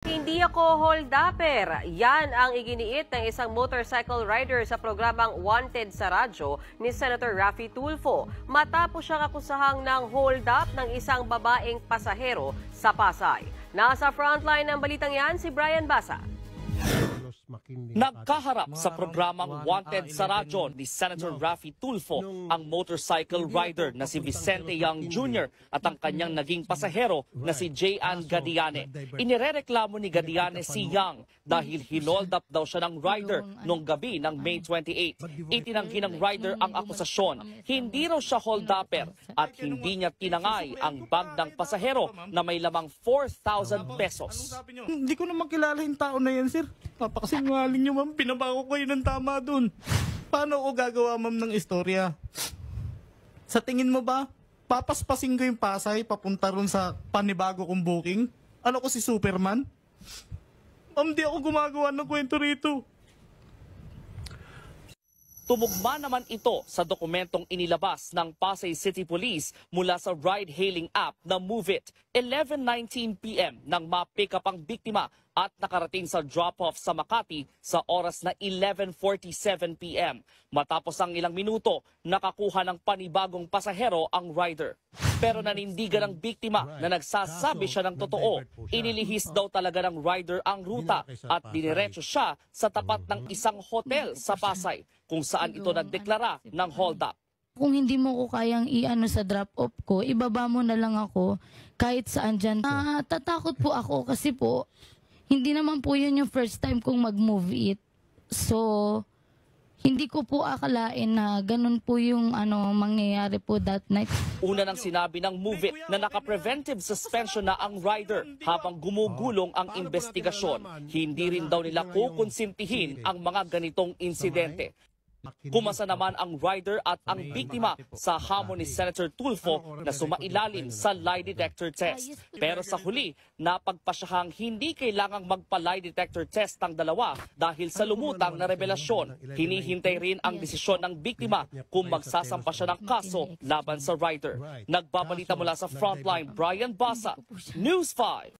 Hindi ako holdupper. Yan ang iginiit ng isang motorcycle rider sa programang Wanted sa radyo ni Senator Raffy Tulfo. Matapos siyang akusahang ng hold up ng isang babaeng pasahero sa Pasay. Nasa frontline ng balitang yan si Brian Basa. Nagkaharap sa programang Wanted sa radyo ni Senator Raffy Tulfo ang motorcycle rider na si Vicente Young Jr. at ang kanyang naging pasahero na si Jayan Gadiane. Inirereklamo ni Gadiane si Young dahil hinold up daw siya ng rider noong gabi ng May 28. Itinanggi ng rider ang akusasyon. Hindi raw siya hold-upper at hindi niya tinangay ang bag ng pasahero na may lamang 4,000 pesos. Hindi ko naman kilala yung tao na yan, sir. Napakasinungaling niyo, ma'am. Pinabago ko yun ng tama dun. Paano ko gagawa, ma'am, ng istorya? Sa tingin mo ba, papaspasin ko yung Pasay papunta ron sa panibago kong booking? Ano ko si Superman? Ma'am, di ako gumagawa ng kwento rito. Tumugma naman ito sa dokumentong inilabas ng Pasay City Police mula sa ride-hailing app na Move It. 11:19 p.m. nang ma-pick up ang biktima at nakarating sa drop-off sa Makati sa oras na 11:47 p.m. Matapos ang ilang minuto, nakakuha ng panibagong pasahero ang rider. Pero nanindigan ng biktima na nagsasabi siya ng totoo. Inilihis daw talaga ng rider ang ruta at diniretso siya sa tapat ng isang hotel sa Pasay kung saan ito nagdeklara ng hold-up. Kung hindi mo ko kayang i-ano sa drop-off ko, ibaba mo na lang ako kahit saan dyan. Tatakot po ako kasi po, hindi naman po yun yung first time kong mag-move it. So, hindi ko po akalain na ganun po yung mangyayari po that night. Una nang sinabi ng Move It na naka-preventive suspension na ang rider habang gumugulong ang investigasyon. Hindi rin daw nila kukonsintihin ang mga ganitong insidente. Pumasa naman ang rider at ang biktima sa hamon ni Senator Tulfo na sumailalim sa lie detector test. Pero sa huli, napagpasyahang hindi kailangang magpa-lie detector test ang dalawa dahil sa lumutang na revelasyon. Hinihintay rin ang desisyon ng biktima kung magsasampa siya ng kaso laban sa rider. Nagbabalita mula sa Frontline, Brian Basa, News 5.